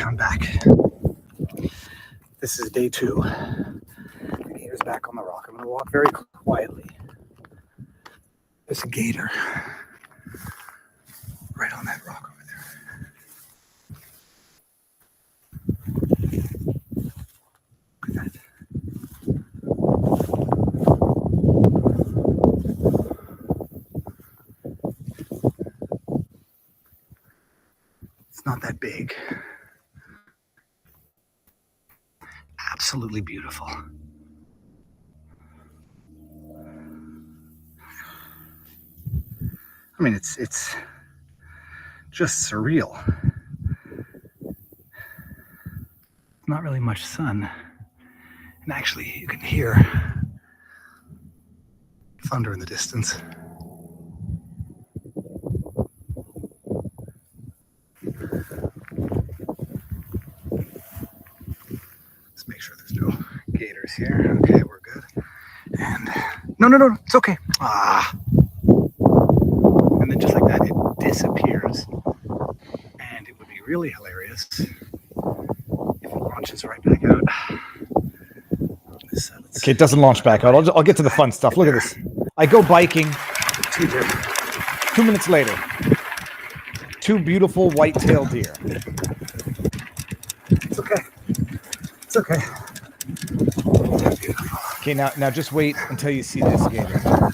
I'm back. This is day 2. The gator's back on the rock. I'm going to walk very quietly. There's a gator right on that rock over there. Look at that. It's not that big. Absolutely beautiful. I mean, it's just surreal. Not really much sun. And actually, you can hear thunder in the distance. Let's make sure there's no gators here. Okay, we're good. And no, it's okay. And then just like that, it disappears. And it would be really hilarious if it launches right back out. Okay, it doesn't launch back out. I'll get to the fun stuff. Look at this. I go biking. 2 minutes later, 2 beautiful white-tailed deer. It's okay. It's okay. Okay, now just wait until you see this gator.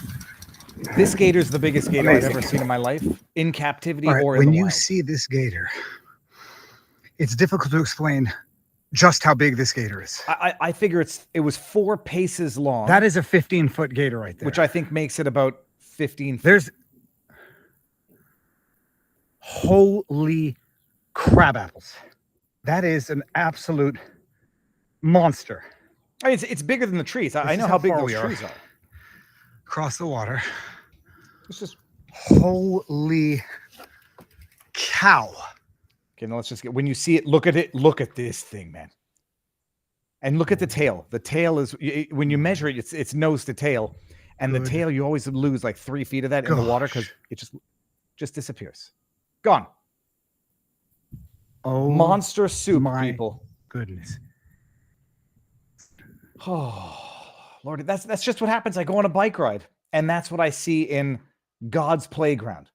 This gator is the biggest gator I've ever seen in my life, in captivity or in the wild. When you see this gator, it's difficult to explain just how big this gator is. I figure it was 4 paces long. That is a 15-foot gator right there. Which I think makes it about 15 feet. There's... Holy crab apples. That is an absolute monster. I mean, it's bigger than the trees. I know how big those trees are. Across the water. It's just... Holy cow. Okay, now let's just get... When you see it, look at it. Look at this thing, man. And look at the tail. The tail is... When you measure it, it's nose to tail. And the tail, you always lose like 3 feet of that in the water because it just disappears. Gone. Oh, monster soup, my people. Goodness. Oh, Lord, that's just what happens. I go on a bike ride, and that's what I see in God's playground.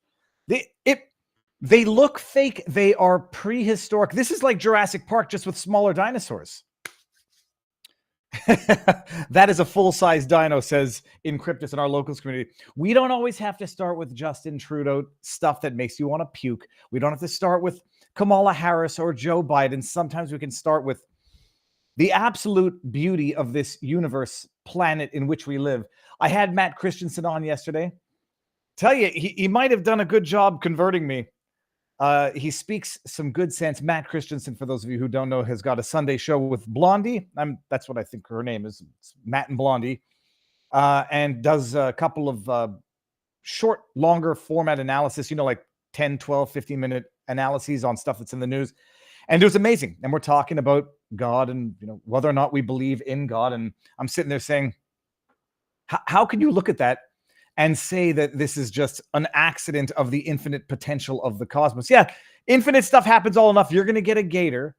They look fake. They are prehistoric. This is like Jurassic Park, just with smaller dinosaurs. That is a full-size dino, says Encryptus in our locals community. We don't always have to start with Justin Trudeau stuff that makes you want to puke. We don't have to start with Kamala Harris or Joe Biden. Sometimes we can start with the absolute beauty of this universe, planet in which we live. I had Matt Christensen on yesterday. Tell you, he might have done a good job converting me. He speaks some good sense. Matt Christensen, for those of you who don't know, has got a Sunday show with Blondie. That's what I think her name is. It's Matt and Blondie. And does a couple of short, longer format analysis, like 10, 12, 15-minute analyses on stuff that's in the news. And it was amazing. And we're talking about God and whether or not we believe in God. And I'm sitting there saying, how can you look at that and say that this is just an accident of the infinite potential of the cosmos? Yeah, infinite stuff happens all enough. You're going to get a gator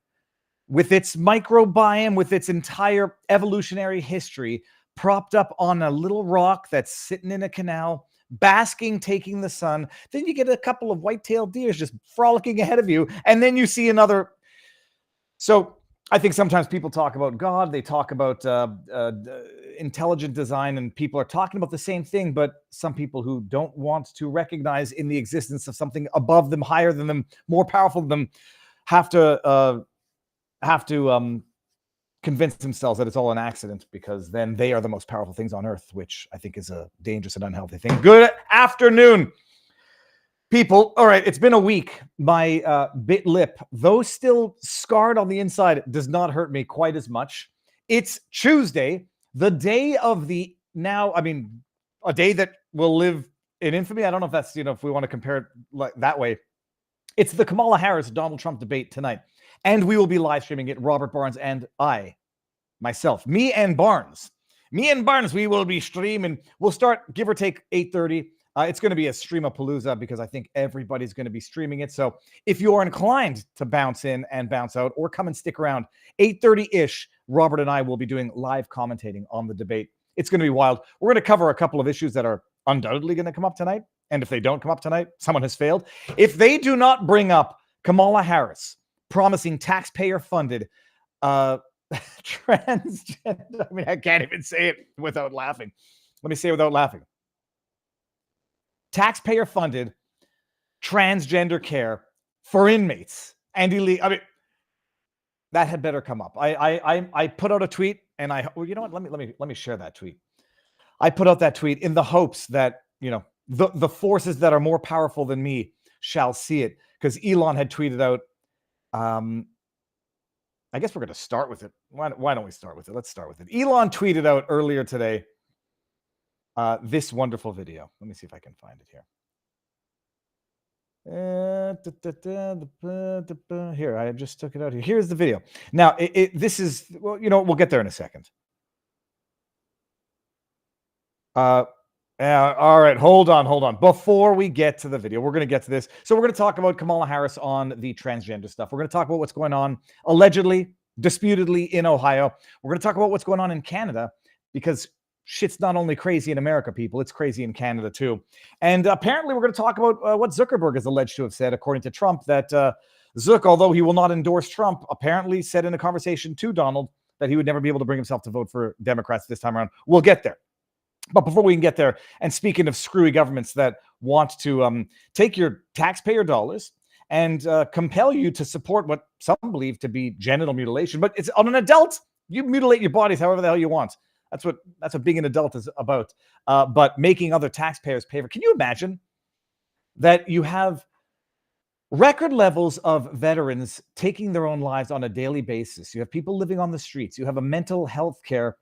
with its microbiome, with its entire evolutionary history, propped up on a little rock that's sitting in a canal, basking, taking the sun. Then you get a couple of white-tailed deers just frolicking ahead of you, and then you see another. So I think sometimes people talk about God, they talk about intelligent design, and people are talking about the same thing, but some people who don't want to recognize in the existence of something above them, higher than them, more powerful than them, have to convince themselves that it's all an accident, because then they are the most powerful things on earth, which I think is a dangerous and unhealthy thing. Good afternoon, people. All right, it's been a week. My bit lip, though still scarred on the inside, does not hurt me quite as much. It's Tuesday, the day of the a day that will live in infamy. I don't know if that's, if we want to compare it like that way. It's the Kamala Harris Donald Trump debate tonight. And we will be live streaming it, Robert Barnes and myself. Me and Barnes, we will be streaming. We'll start, give or take, 8:30. It's going to be a stream-a-palooza because I think everybody's going to be streaming it. So if you are inclined to bounce in and bounce out or come and stick around, 8:30-ish, Robert and I will be doing live commentating on the debate. It's going to be wild. We're going to cover a couple of issues that are undoubtedly going to come up tonight. And if they don't come up tonight, someone has failed. If they do not bring up Kamala Harris promising taxpayer-funded transgender, I mean, I can't even say it without laughing. Let me say it without laughing. Taxpayer-funded transgender care for inmates and illegal. I mean, that had better come up. I put out a tweet, and well, you know what? Let me share that tweet. I put out that tweet in the hopes that the forces that are more powerful than me shall see it, because Elon had tweeted out. I guess we're going to start with it. Why don't we start with it? Let's start with it. Elon tweeted out earlier today this wonderful video. Let me see if I can find it here. Here, I just took it out here. Here's the video. Now, this is, well, we'll get there in a second. All right, hold on. Before we get to the video, we're going to get to this. So we're going to talk about Kamala Harris on the transgender stuff. We're going to talk about what's going on, allegedly, disputedly, in Ohio. We're going to talk about what's going on in Canada, because shit's not only crazy in America, people, it's crazy in Canada too. And apparently we're going to talk about what Zuckerberg is alleged to have said, according to Trump, that Zuck, although he will not endorse Trump, apparently said in a conversation to Donald that he would never be able to bring himself to vote for Democrats this time around. We'll get there. But before we can get there, and speaking of screwy governments that want to take your taxpayer dollars and compel you to support what some believe to be genital mutilation, but it's on an adult. You mutilate your bodies however the hell you want. That's what being an adult is about. But making other taxpayers pay for. Can you imagine that you have record levels of veterans taking their own lives on a daily basis? You have people living on the streets. You have a mental health care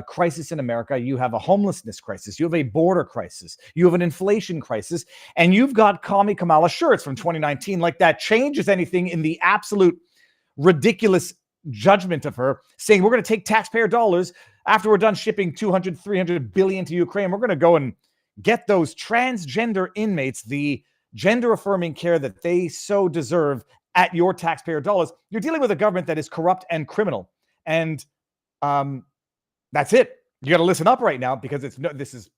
crisis in America. You have a homelessness crisis. You have a border crisis. You have an inflation crisis. And you've got Commie Kamala. Sure, it's from 2019. Like that changes anything in the absolute ridiculous judgment of her, saying we're going to take taxpayer dollars after we're done shipping 200, 300 billion to Ukraine. We're going to go and get those transgender inmates the gender-affirming care that they so deserve at your taxpayer dollars. You're dealing with a government that is corrupt and criminal. And that's it. You got to listen up right now, because this is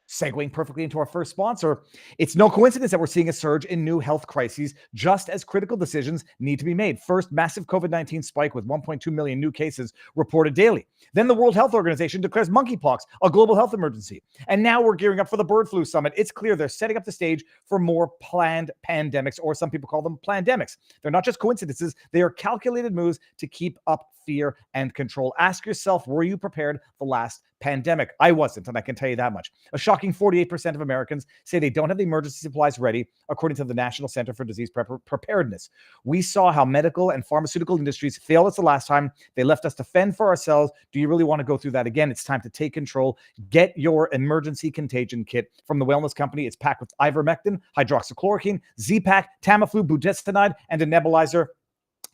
segueing perfectly into our first sponsor. It's no coincidence that we're seeing a surge in new health crises just as critical decisions need to be made. First, massive COVID-19 spike with 1.2 million new cases reported daily. Then the World Health Organization declares monkeypox a global health emergency. And now we're gearing up for the bird flu summit. It's clear they're setting up the stage for more planned pandemics, or some people call them plandemics. They're not just coincidences. They are calculated moves to keep up fear and control. Ask yourself, were you prepared for the last pandemic? I wasn't, and I can tell you that much. A shocking 48% of Americans say they don't have the emergency supplies ready, according to the National Center for Disease Preparedness. We saw how medical and pharmaceutical industries failed us the last time. They left us to fend for ourselves. Do you really want to go through that again? It's time to take control. Get your emergency contagion kit from the Wellness Company. It's packed with ivermectin, hydroxychloroquine, Z-Pak, Tamiflu, budesonide, and a nebulizer.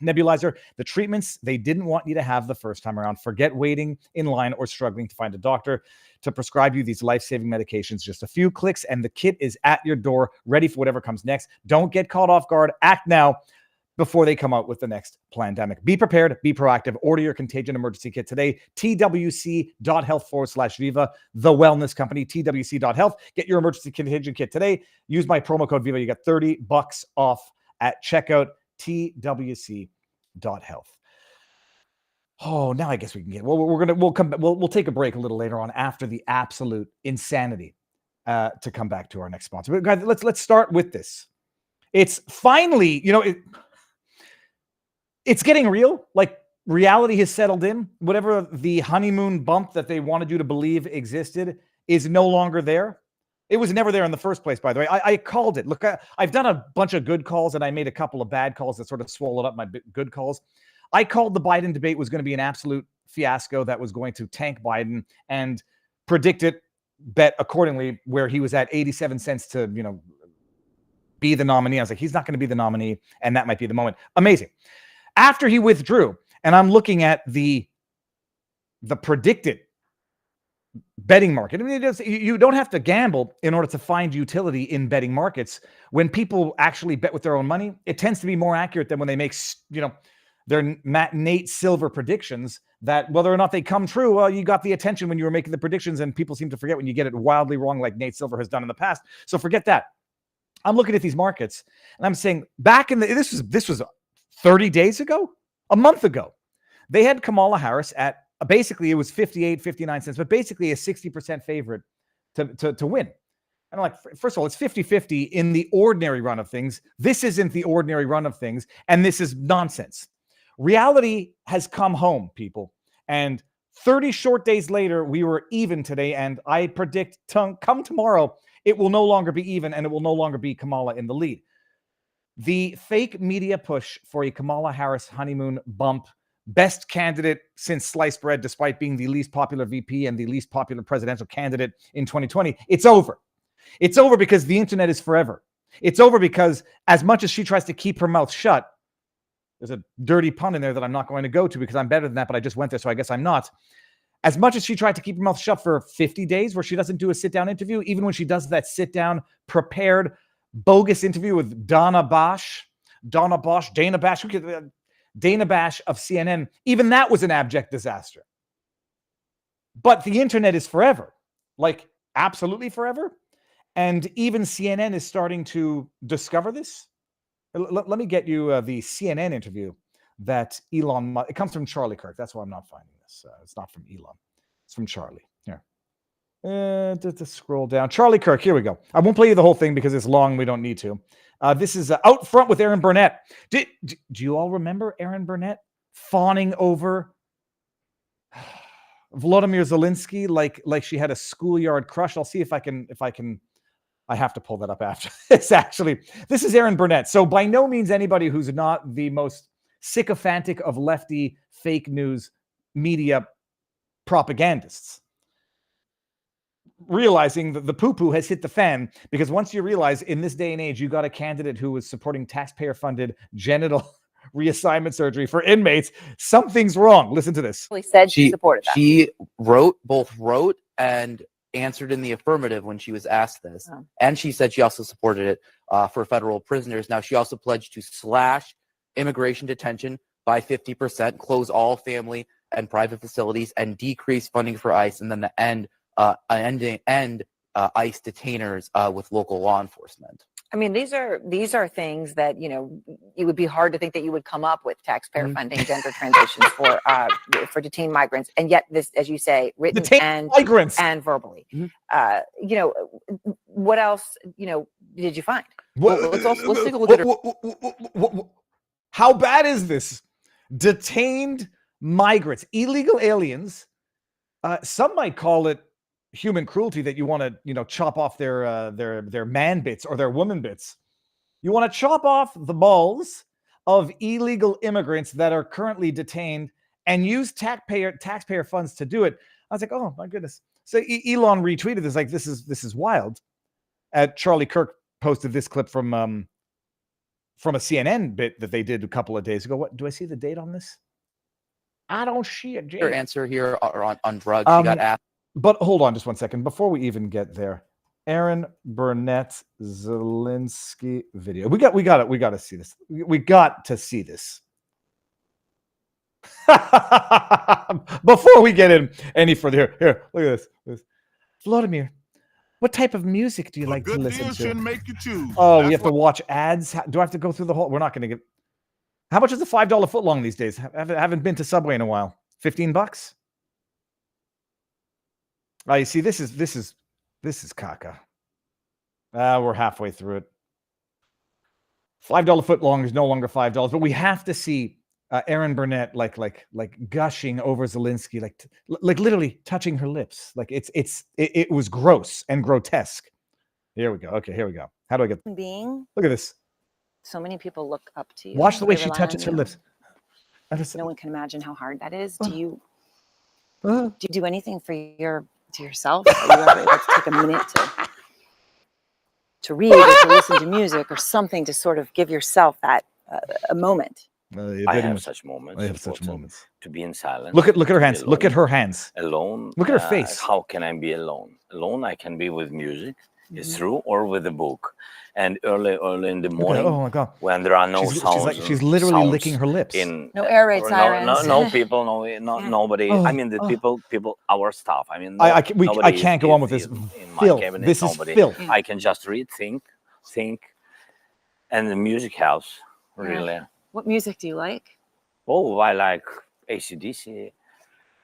The treatments they didn't want you to have the first time around. Forget waiting in line or struggling to find a doctor to prescribe you these life-saving medications. Just a few clicks and the kit is at your door, ready for whatever comes next. Don't get caught off guard. Act now before they come out with the next pandemic. Be prepared, be proactive. Order your contagion emergency kit today. twc.health/Viva, the Wellness Company, twc.health. Get your emergency contagion kit today. Use my promo code Viva. You get $30 off at checkout. twc.health. Oh, now I guess we can get. Well, we'll take a break a little later on after the absolute insanity to come back to our next sponsor. But guys, let's start with this. It's finally, it's getting real. Like reality has settled in. Whatever the honeymoon bump that they wanted you to believe existed is no longer there. It was never there in the first place, by the way. I called it. Look, I've done a bunch of good calls, and I made a couple of bad calls that sort of swallowed up my good calls. I called the Biden debate was going to be an absolute fiasco that was going to tank Biden, and bet accordingly, where he was at 87 cents to, be the nominee. I was like, he's not going to be the nominee, and that might be the moment. Amazing. After he withdrew, and I'm looking at the predicted betting market. I mean, you don't have to gamble in order to find utility in betting markets. When people actually bet with their own money, it tends to be more accurate than when they make, their Nate Silver predictions that whether or not they come true, well, you got the attention when you were making the predictions, and people seem to forget when you get it wildly wrong, like Nate Silver has done in the past. So forget that. I'm looking at these markets and I'm saying this was 30 days ago, a month ago, they had Kamala Harris at basically it was 58, 59 cents, but basically a 60% favorite to win. And I'm like, first of all, it's 50-50 in the ordinary run of things. This isn't the ordinary run of things. And this is nonsense. Reality has come home, people. And 30 short days later, we were even today. And I predict come tomorrow, it will no longer be even, and it will no longer be Kamala in the lead. The fake media push for a Kamala Harris honeymoon bump, best candidate since sliced bread, despite being the least popular VP and the least popular presidential candidate in 2020, it's over. It's over because the internet is forever. It's over because as much as she tries to keep her mouth shut, there's a dirty pun in there that I'm not going to go to because I'm better than that, but I just went there, so I guess I'm not. As much as she tried to keep her mouth shut for 50 days where she doesn't do a sit-down interview, even when she does that sit-down, prepared, bogus interview with Dana Bash of CNN, even that was an abject disaster. But the internet is forever, like absolutely forever. And even CNN is starting to discover this. Let me get you the CNN interview that Elon Musk, it comes from Charlie Kirk. That's why I'm not finding this. It's not from Elon. It's from Charlie. Here. To scroll down. Charlie Kirk, here we go. I won't play you the whole thing because it's long. We don't need to. This is Out Front with Aaron Bernett. Do you all remember Aaron Bernett fawning over Volodymyr Zelensky like she had a schoolyard crush? I'll see if I can. I have to pull that up after this, actually. This is Aaron Bernett. So by no means anybody who's not the most sycophantic of lefty fake news media propagandists. Realizing that the poo-poo has hit the fan, because once you realize in this day and age, you got a candidate who is supporting taxpayer-funded genital reassignment surgery for inmates, something's wrong. Listen to this. Said she supported that. She both wrote and answered in the affirmative when she was asked this. Oh. And she said she also supported it for federal prisoners. Now, she also pledged to slash immigration detention by 50%, close all family and private facilities, and decrease funding for ICE, and then the end ICE detainers with local law enforcement. I mean, these are things that, it would be hard to think that you would come up with taxpayer funding gender transitions for detained migrants. And yet this, as you say, written and verbally. What else, did you find? Well, let's take a look at it. How bad is this? Detained migrants, illegal aliens. Some might call it human cruelty that you want to, chop off their man bits or their woman bits. You want to chop off the balls of illegal immigrants that are currently detained and use taxpayer funds to do it. I was like, oh my goodness. So Elon retweeted this, like, this is wild. Charlie Kirk posted this clip from a CNN bit that they did a couple of days ago. What do I see the date on this? I don't see a date. Your answer here on drugs. She got asked. But hold on just one second before we even get there. Aaron Bernett Zelensky video. We got to see this. We got to see this. Before we get in any further, here, look at this. Vladimir, what type of music do you like to listen to? Make you choose. Oh, we have to watch ads. Do I have to go through the whole? We're not going to get. How much is the $5 footlong these days? I haven't been to Subway in a while. $15. Oh, you see, this is caca. We're halfway through it. $5 footlong is no longer $5, but we have to see Aaron Bernett like gushing over Zelensky, like literally touching her lips. Like it was gross and grotesque. Here we go. Okay, here we go. How do I get being? Look at this. So many people look up to you. Watch the way she touches her lips. No one can imagine how hard that is. Do you do anything for yourself? Are you ever able to take a minute to read or to listen to music or something to sort of give yourself that a moment? I have such moments. I have such moments. To be in silence. Look at her hands. Look at her hands. Alone. Look at her face. How can I be alone? Alone, I can be with music. It's true, or with a book. And early in the morning, oh my God, when there are no sounds, she's literally licking her lips. No air raid sirens. No people, nobody. Oh, I mean, the people, our staff. I mean, I can't go on with this. In my Filth. cabinet, This is filth. I can just read, think, and the music helps really. What music do you like? Oh, I like AC/DC.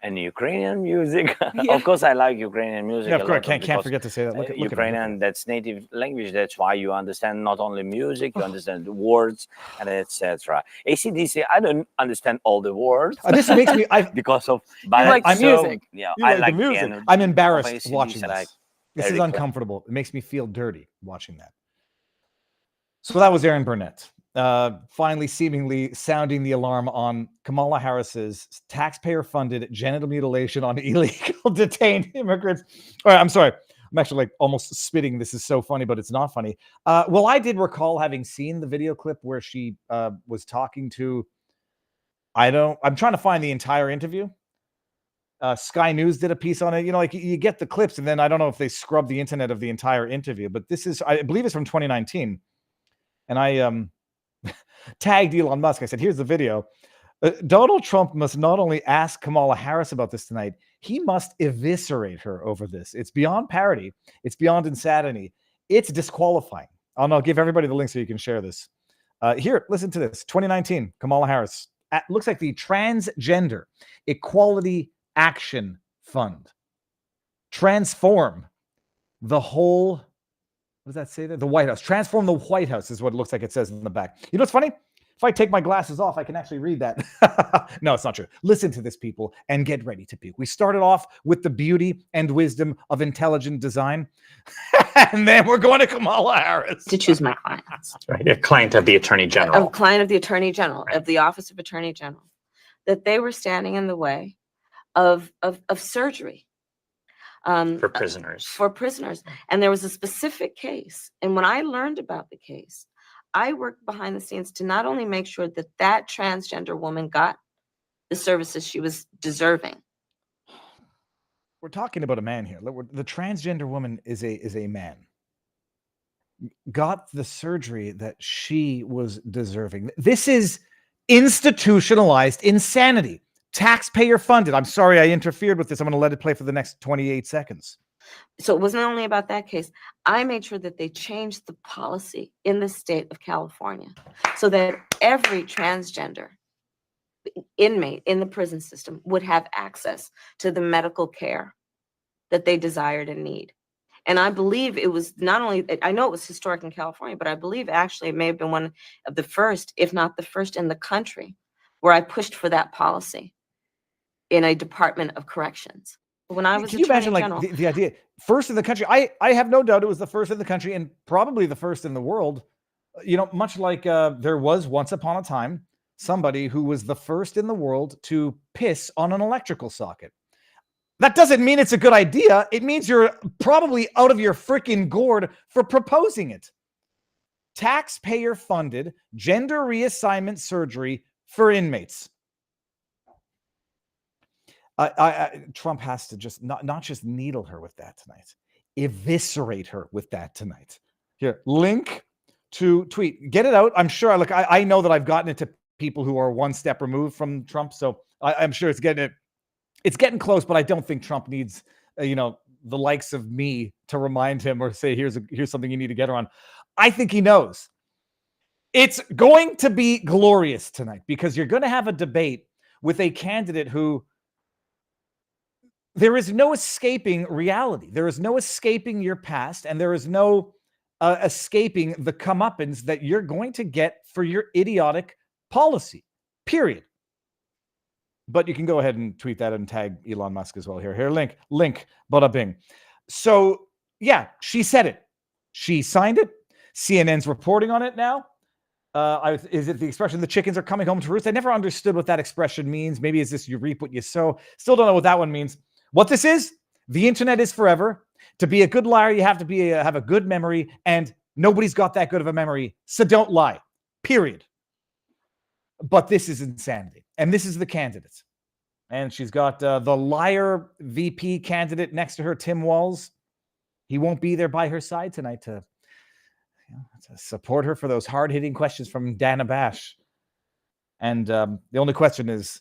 And Ukrainian music. Of course, I like Ukrainian music. Yeah, of course, can't forget to say that. Look Ukrainian, that's native language. That's why you understand not only music, you understand the words and etc. AC/DC, I don't understand all the words. This makes me because of. But you like the music. Yeah, I like the music. I'm embarrassed watching this. This is Eric uncomfortable. It makes me feel dirty watching that. So that was Aaron Bernett. Finally, seemingly sounding the alarm on Kamala Harris's taxpayer-funded genital mutilation on illegal detained immigrants. All right, I'm sorry. I'm actually like almost spitting. This is so funny, but it's not funny. Well, I did recall having seen the video clip where she was talking to, I'm trying to find the entire interview. Sky News did a piece on it. You know, like you get the clips, and then I don't know if they scrubbed the internet of the entire interview, but this is, I believe it's from 2019. And I tagged Elon Musk. I said, here's the video. Donald Trump must not only ask Kamala Harris about this tonight, he must eviscerate her over this. It's beyond parody. It's beyond insanity. It's disqualifying. I'll give everybody the link so you can share this. Here, listen to this. 2019, Kamala Harris. Looks like the Transgender Equality Action Fund. Transform the whole, what does that say there? The White House. Transform the White House is what it looks like it says in the back. You know what's funny? If I take my glasses off, I can actually read that. No, it's not true. Listen to this, people, and get ready to puke. We started off with the beauty and wisdom of intelligent design, and then we're going to Kamala Harris. To choose my clients. Right, a client of the Attorney General. A client of the Attorney General, of the Office of Attorney General, that they were standing in the way of surgery. For prisoners. For prisoners. And there was a specific case. And when I learned about the case, I worked behind the scenes to not only make sure that that transgender woman got the services she was deserving. We're talking about a man here. The transgender woman is a man. Got the surgery that she was deserving. This is institutionalized insanity. Taxpayer funded. I'm sorry I interfered with this. I'm going to let it play for the next 28 seconds. So it wasn't only about that case. I made sure that they changed the policy in the state of California so that every transgender inmate in the prison system would have access to the medical care that they desired and need. And I believe it was not only, I know it was historic in California, but I believe actually it may have been one of the first, if not the first in the country, where I pushed for that policy in a Department of Corrections. When I was, can you imagine like the idea first in the country? I have no doubt it was the first in the country and probably the first in the world. You know, much like there was once upon a time somebody who was the first in the world to piss on an electrical socket. That doesn't mean it's a good idea. It means you're probably out of your freaking gourd for proposing it. Taxpayer funded gender reassignment surgery for inmates. Trump has to just not just needle her with that tonight, eviscerate her with that tonight. Here, link to tweet. Get it out. I'm sure. Look, I know that I've gotten it to people who are one step removed from Trump, so I'm sure it's getting close. But I don't think Trump needs the likes of me to remind him or say here's something you need to get her on. I think he knows. It's going to be glorious tonight because you're going to have a debate with a candidate who. There is no escaping reality. There is no escaping your past, and there is no escaping the comeuppance that you're going to get for your idiotic policy, period. But you can go ahead and tweet that and tag Elon Musk as well. Here, link, bada bing. So, yeah, she said it. She signed it. CNN's reporting on it now. Is it the expression, the chickens are coming home to roost? I never understood what that expression means. Maybe is this you reap what you sow? Still don't know what that one means. What this is, the internet is forever. To be a good liar, you have to have a good memory, and nobody's got that good of a memory, so don't lie, period. But this is insanity. And this is the candidate. And she's got the liar VP candidate next to her, Tim Walz. He won't be there by her side tonight to support her for those hard-hitting questions from Dana Bash. And the only question is,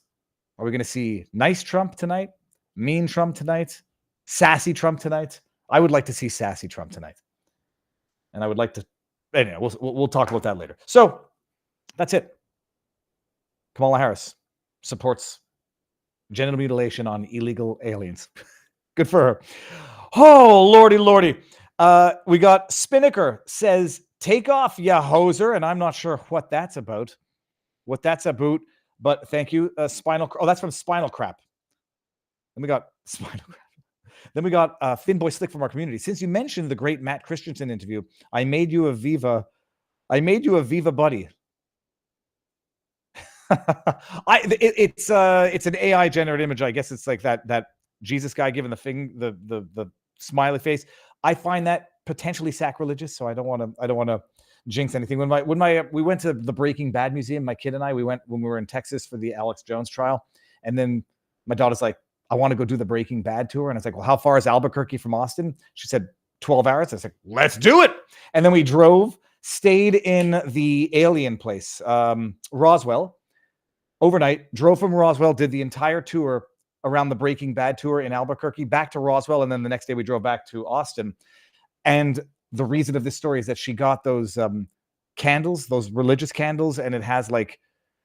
are we going to see nice Trump tonight, mean Trump tonight, sassy Trump tonight? I would like to see sassy Trump tonight. And I would like to, anyway, we'll talk about that later. So that's it. Kamala Harris supports genital mutilation on illegal aliens. Good for her. Oh, lordy, lordy. We got Spinnaker says, take off, ya hoser. And I'm not sure what that's about. But thank you. Spinal. Oh, that's from Spinal Crap. Then we got Spinal Crap. Then we got Finboy Slick from our community. Since you mentioned the great Matt Christensen interview, I made you a Viva buddy. It's an AI generated image. I guess it's like that Jesus guy giving the smiley face. I find that potentially sacrilegious, so I don't want to jinx anything. We went to the Breaking Bad museum, my kid and I, we went when we were in Texas for the Alex Jones trial, and then my daughter's like, I want to go do the Breaking Bad tour, and I was like, well, how far is Albuquerque from Austin? She said 12 hours. I was like, let's do it. And then we drove, stayed in the alien place, Roswell, overnight, drove from Roswell, did the entire tour around the Breaking Bad tour in Albuquerque, back to Roswell, and then the next day we drove back to Austin. And the reason of this story is that she got those candles, those religious candles, and it has like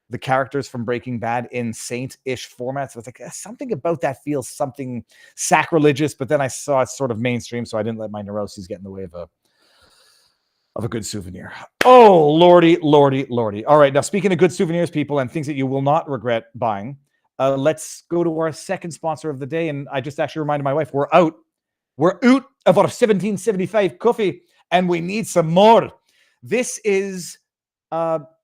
the characters from Breaking Bad in saint-ish format. So it's like something about that feels something sacrilegious, but then I saw it's sort of mainstream, so I didn't let my neuroses get in the way of a good souvenir. Oh, lordy, lordy, lordy. All right, now speaking of good souvenirs, people, and things that you will not regret buying, let's go to our second sponsor of the day. And I just actually reminded my wife, we're out of our 1775 coffee, and we need some more. This is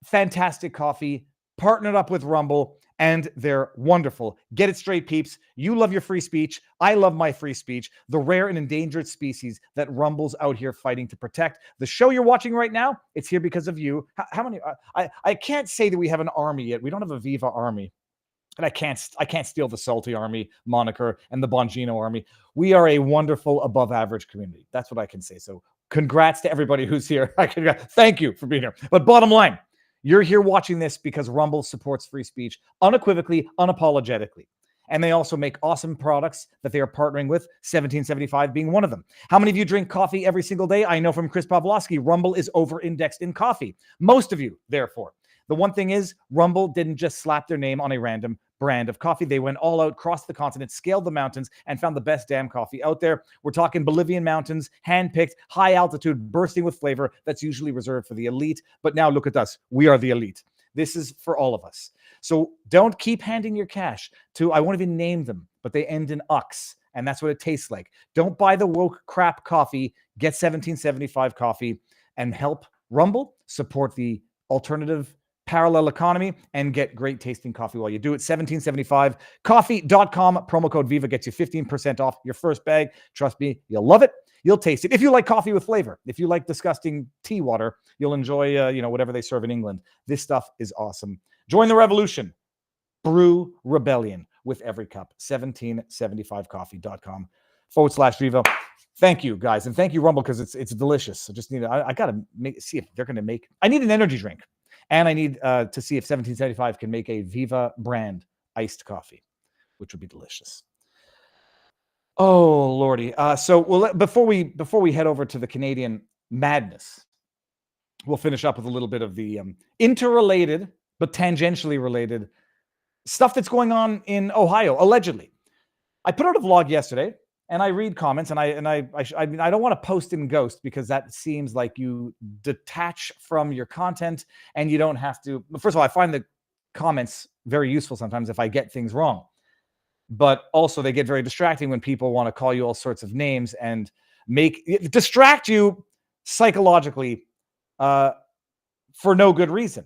fantastic coffee, partnered up with Rumble, and they're wonderful. Get it straight, peeps. You love your free speech. I love my free speech. The rare and endangered species that Rumble's out here fighting to protect. The show you're watching right now, it's here because of you. How many? I can't say that we have an army yet. We don't have a Viva army. And I can't steal the Salty Army moniker and the Bongino Army. We are a wonderful, above-average community. That's what I can say. So congrats to everybody who's here. Thank you for being here. But bottom line, you're here watching this because Rumble supports free speech unequivocally, unapologetically. And they also make awesome products that they are partnering with, 1775 being one of them. How many of you drink coffee every single day? I know from Chris Pavlovsky, Rumble is over-indexed in coffee. Most of you, therefore. The one thing is, Rumble didn't just slap their name on a random brand of coffee. They went all out, crossed the continent, scaled the mountains, and found the best damn coffee out there. We're talking Bolivian mountains, hand-picked, high altitude, bursting with flavor that's usually reserved for the elite. But now look at us. We are the elite. This is for all of us. So don't keep handing your cash to, I won't even name them, but they end in UX, and that's what it tastes like. Don't buy the woke crap coffee. Get 1775 coffee and help Rumble support the alternative parallel economy and get great tasting coffee while you do it. 1775coffee.com. Promo code VIVA gets you 15% off your first bag. Trust me, you'll love it. You'll taste it. If you like coffee with flavor, if you like disgusting tea water, you'll enjoy, whatever they serve in England. This stuff is awesome. Join the revolution. Brew rebellion with every cup. 1775coffee.com/Viva. Thank you, guys. And thank you, Rumble, because it's delicious. I just I got to see if they're going to make, I need an energy drink. And I need to see if 1775 can make a Viva brand iced coffee, which would be delicious. Oh, Lordy. So before we head over to the Canadian madness, we'll finish up with a little bit of the interrelated but tangentially related stuff that's going on in Ohio, allegedly. I put out a vlog yesterday, and I read comments, and I don't want to post in ghost because that seems like you detach from your content and you don't have to. First of all, I find the comments very useful sometimes if I get things wrong, but also they get very distracting when people want to call you all sorts of names and distract you psychologically for no good reason.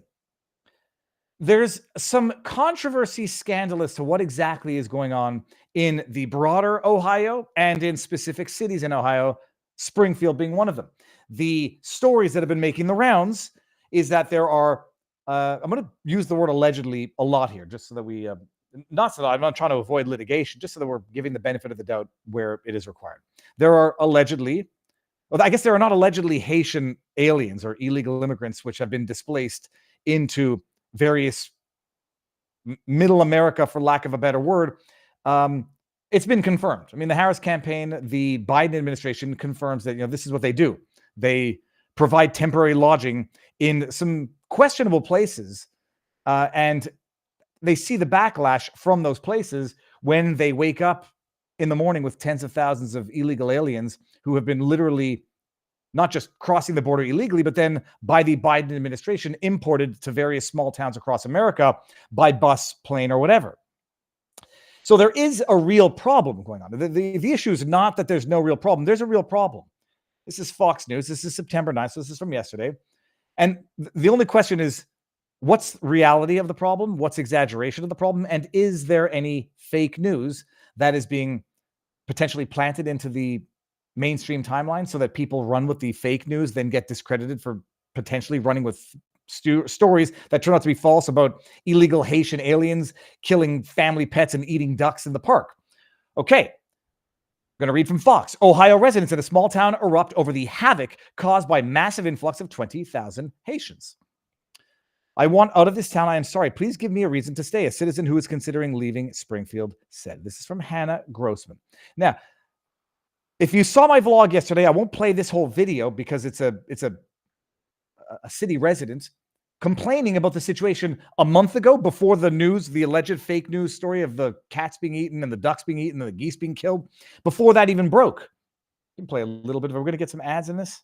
There's some controversy, scandal as to what exactly is going on in the broader Ohio and in specific cities in Ohio, Springfield being one of them. The stories that have been making the rounds is that there are I'm going to use the word allegedly a lot here, just so that we, not so that I'm not trying to avoid litigation, just so that we're giving the benefit of the doubt where it is required. There are allegedly, well, I guess there are not allegedly Haitian aliens or illegal immigrants which have been displaced into various middle America, for lack of a better word. It's been confirmed. I mean, the Harris campaign, the Biden administration confirms that, this is what they do. They provide temporary lodging in some questionable places, and they see the backlash from those places when they wake up in the morning with tens of thousands of illegal aliens who have been literally not just crossing the border illegally, but then by the Biden administration imported to various small towns across America by bus, plane, or whatever. So there is a real problem going on. The issue is not that there's no real problem. There's a real problem. This is Fox News. This is September 9th. So this is from yesterday. And the only question is, what's reality of the problem? What's exaggeration of the problem? And is there any fake news that is being potentially planted into the mainstream timeline so that people run with the fake news, then get discredited for potentially running with stories that turn out to be false about illegal Haitian aliens killing family pets and eating ducks in the park? Okay. I'm going to read from Fox. Ohio residents in a small town erupt over the havoc caused by massive influx of 20,000 Haitians. I want out of this town. I am sorry. Please give me a reason to stay. A citizen who is considering leaving Springfield said. This is from Hannah Grossman. Now, if you saw my vlog yesterday, I won't play this whole video because it's a city resident complaining about the situation a month ago before the news, the alleged fake news story of the cats being eaten and the ducks being eaten and the geese being killed, before that even broke. You can play a little bit of it. We're going to get some ads in this.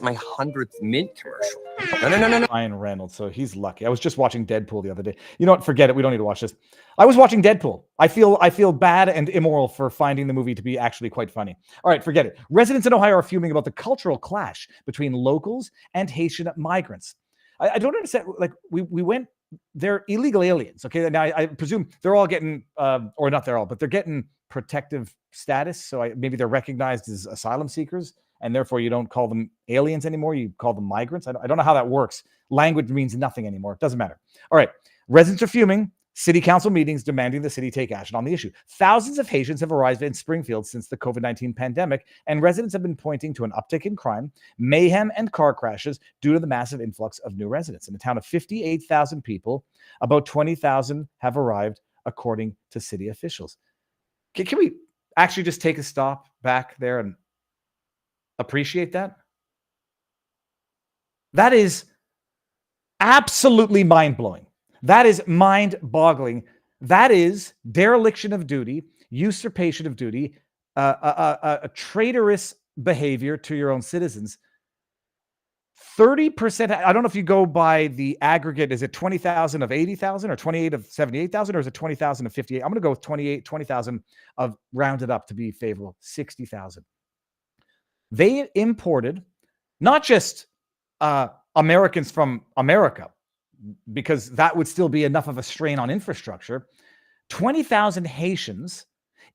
My 100th Mint commercial. No. Ryan Reynolds, so he's lucky. I was just watching Deadpool the other day. You know what? Forget it. We don't need to watch this. I was watching Deadpool. I feel bad and immoral for finding the movie to be actually quite funny. All right, forget it. Residents in Ohio are fuming about the cultural clash between locals and Haitian migrants. I don't understand. Like, we went, they're illegal aliens. Okay, now I presume they're all getting, or not they're all, but they're getting protective status. So maybe they're recognized as asylum seekers, and therefore you don't call them aliens anymore. You call them migrants. I don't know how that works. Language means nothing anymore. It doesn't matter. All right. Residents are fuming. City council meetings demanding the city take action on the issue. Thousands of Haitians have arrived in Springfield since the COVID-19 pandemic, and residents have been pointing to an uptick in crime, mayhem, and car crashes due to the massive influx of new residents. In a town of 58,000 people, about 20,000 have arrived, according to city officials. Can we actually just take a stop back there and appreciate that? That is absolutely mind-blowing. That is mind-boggling. That is dereliction of duty, usurpation of duty, a traitorous behavior to your own citizens. 30%, I don't know if you go by the aggregate, is it 20,000 of 80,000 or 28 of 78,000, or is it 20,000 of 58? I'm going to go with 20,000 of rounded up to be favorable, 60,000. They imported not just Americans from America, because that would still be enough of a strain on infrastructure, 20,000 Haitians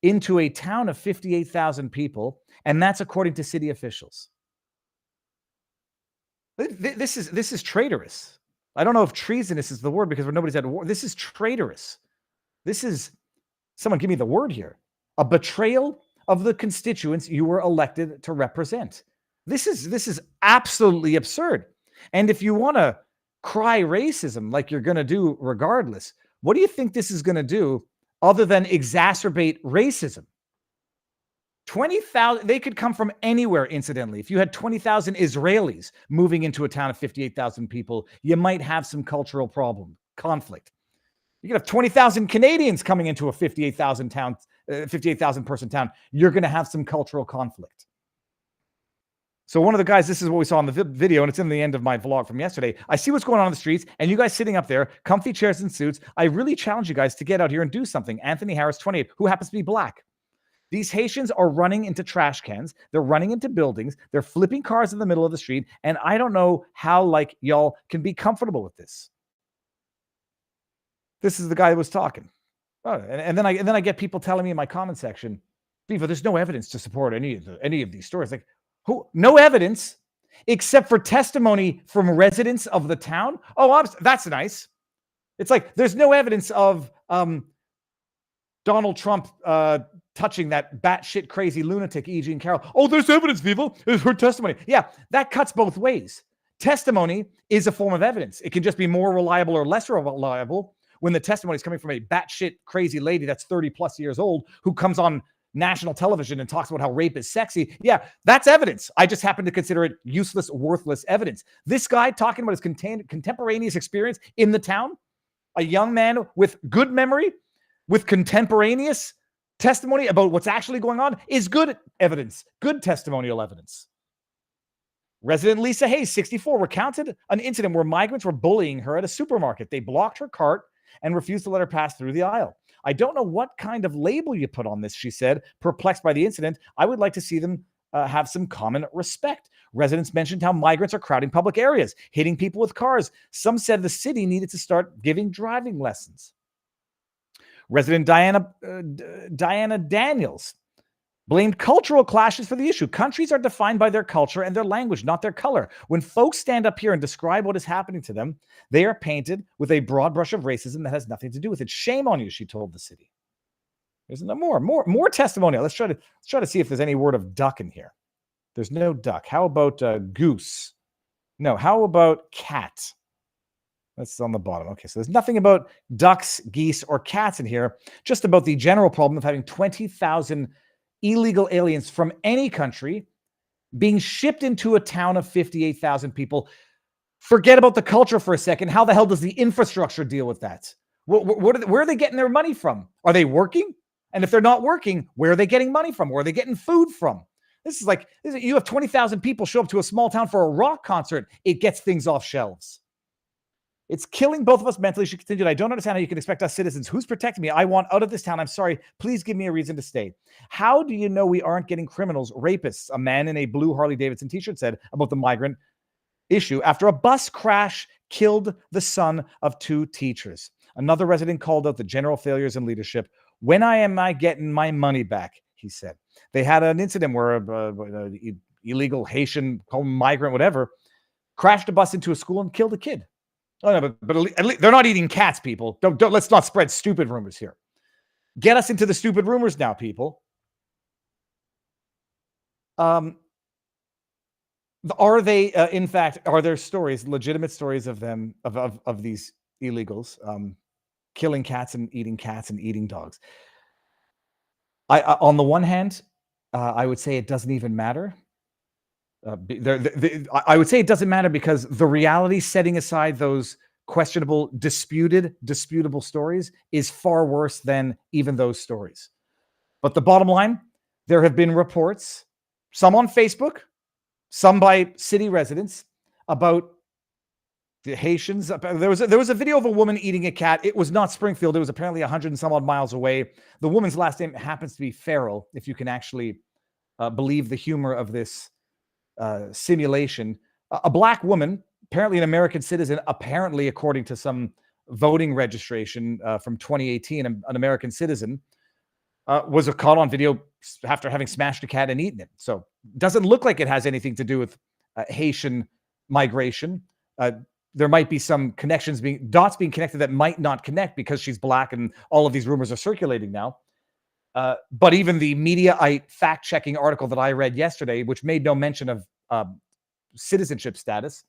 into a town of 58,000 people, and that's according to city officials. This is traitorous. I don't know if treasonous is the word because nobody's at war. This is traitorous. This is, someone give me the word here, a betrayal of the constituents you were elected to represent. This is absolutely absurd. And if you want to cry racism like you're going to do regardless, what do you think this is going to do other than exacerbate racism? 20,000, they could come from anywhere, incidentally. If you had 20,000 Israelis moving into a town of 58,000 people, you might have some cultural conflict. You could have 20,000 Canadians coming into a 58,000 person town. You're going to have some cultural conflict. So one of the guys, this is what we saw in the video, and it's in the end of my vlog from yesterday. I see what's going on in the streets, and you guys sitting up there, comfy chairs and suits. I really challenge you guys to get out here and do something. Anthony Harris, 28, who happens to be black. These Haitians are running into trash cans. They're running into buildings. They're flipping cars in the middle of the street, and I don't know how, y'all can be comfortable with this. This is the guy that was talking. Oh, and then I get people telling me in my comment section, Viva, there's no evidence to support any of these stories. Like, who? No evidence. except for testimony from residents of the town. Oh, that's nice. It's like there's no evidence of Donald Trump touching that batshit crazy lunatic E. Jean Carroll. Oh, there's evidence, people. There's her testimony. Yeah, that cuts both ways. Testimony is a form of evidence. It can just be more reliable or less reliable when the testimony is coming from a batshit crazy lady that's 30 plus years old who comes on national television and talks about how rape is sexy. Yeah, that's evidence. I just happen to consider it useless, worthless evidence. This guy talking about his contemporaneous experience in the town, a young man with good memory, with contemporaneous testimony about what's actually going on, is good evidence, good testimonial evidence. Resident Lisa Hayes, 64, recounted an incident where migrants were bullying her at a supermarket. They blocked her cart and refused to let her pass through the aisle. I don't know what kind of label you put on this, she said, perplexed by the incident. I would like to see them have some common respect. Residents mentioned how migrants are crowding public areas, hitting people with cars. Some said the city needed to start giving driving lessons. Resident Diana Daniels blamed cultural clashes for the issue. Countries are defined by their culture and their language, not their color. When folks stand up here and describe what is happening to them, they are painted with a broad brush of racism that has nothing to do with it. Shame on you, she told the city. There's more testimonial. Let's try to see if there's any word of duck in here. There's no duck. How about goose? No. How about cat? That's on the bottom. Okay, so there's nothing about ducks, geese, or cats in here. Just about the general problem of having 20,000 illegal aliens from any country being shipped into a town of 58,000 people. Forget about the culture for a second. How the hell does the infrastructure deal with that? Where are they getting their money from? Are they working? And if they're not working, where are they getting money from? Where are they getting food from? This is like, you have 20,000 people show up to a small town for a rock concert. It gets things off shelves. It's killing both of us mentally. She continued, I don't understand how you can expect us citizens. Who's protecting me? I want out of this town. I'm sorry. Please give me a reason to stay. How do you know we aren't getting criminals, rapists? A man in a blue Harley-Davidson t-shirt said about the migrant issue after a bus crash killed the son of 2 teachers. Another resident called out the general failures in leadership. When am I getting my money back? He said. They had an incident where an illegal Haitian migrant, whatever, crashed a bus into a school and killed a kid. Oh no, but at least they're not eating cats, people. Don't let's not spread stupid rumors here. Get us into the stupid rumors now, people. Are they, in fact, are there stories, legitimate stories of them, of these illegals killing cats and eating dogs? On the one hand, I would say it doesn't even matter. I would say it doesn't matter because the reality, setting aside those questionable, disputable stories, is far worse than even those stories. But the bottom line, there have been reports, some on Facebook, some by city residents, about the Haitians. There was a video of a woman eating a cat. It was not Springfield. It was apparently 100 and some odd miles away. The woman's last name happens to be Farrell, if you can actually believe the humor of this simulation. A black woman, apparently an American citizen, apparently according to some voting registration from 2018, an American citizen, was caught on video after having smashed a cat and eaten it. So doesn't look like it has anything to do with Haitian migration. There might be some dots being connected that might not connect because she's black, and all of these rumors are circulating now. But even the Mediaite fact-checking article that I read yesterday, which made no mention of citizenship status,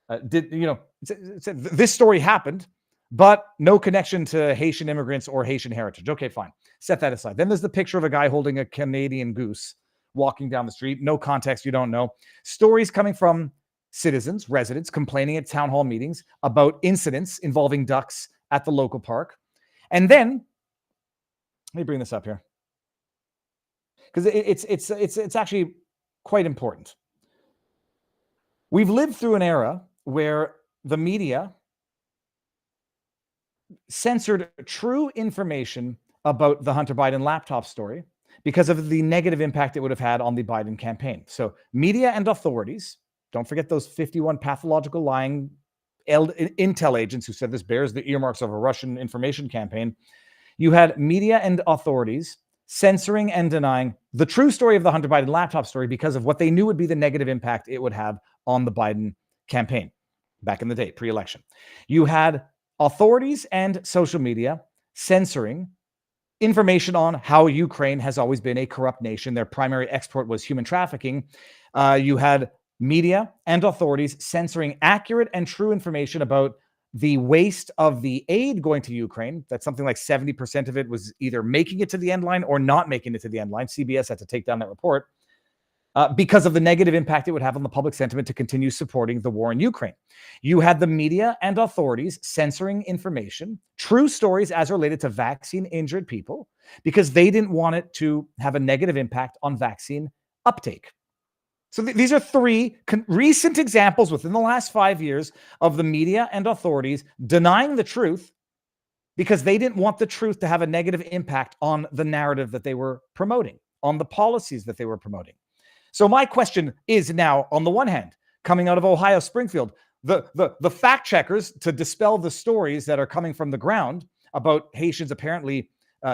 said this story happened, but no connection to Haitian immigrants or Haitian heritage. Okay, fine. Set that aside. Then there's the picture of a guy holding a Canadian goose walking down the street. No context. You don't know. Stories coming from citizens, residents, complaining at town hall meetings about incidents involving ducks at the local park. And then, let me bring this up here, because it's actually quite important. We've lived through an era where the media censored true information about the Hunter Biden laptop story because of the negative impact it would have had on the Biden campaign. So media and authorities, don't forget those 51 pathological lying intel agents who said this bears the earmarks of a Russian information campaign. You had media and authorities censoring and denying the true story of the Hunter Biden laptop story because of what they knew would be the negative impact it would have on the Biden campaign back in the day, pre-election. You had authorities and social media censoring information on how Ukraine has always been a corrupt nation. Their primary export was human trafficking. You had media and authorities censoring accurate and true information about the waste of the aid going to Ukraine. That's something like 70% of it was either making it to the end line or not making it to the end line. CBS had to take down that report because of the negative impact it would have on the public sentiment to continue supporting the war in Ukraine. You had the media and authorities censoring information, true stories as related to vaccine-injured people, because they didn't want it to have a negative impact on vaccine uptake. So these are three recent examples within the last 5 years of the media and authorities denying the truth because they didn't want the truth to have a negative impact on the narrative that they were promoting, on the policies that they were promoting. So my question is now, on the one hand, coming out of Ohio, Springfield, the fact checkers to dispel the stories that are coming from the ground about Haitians apparently,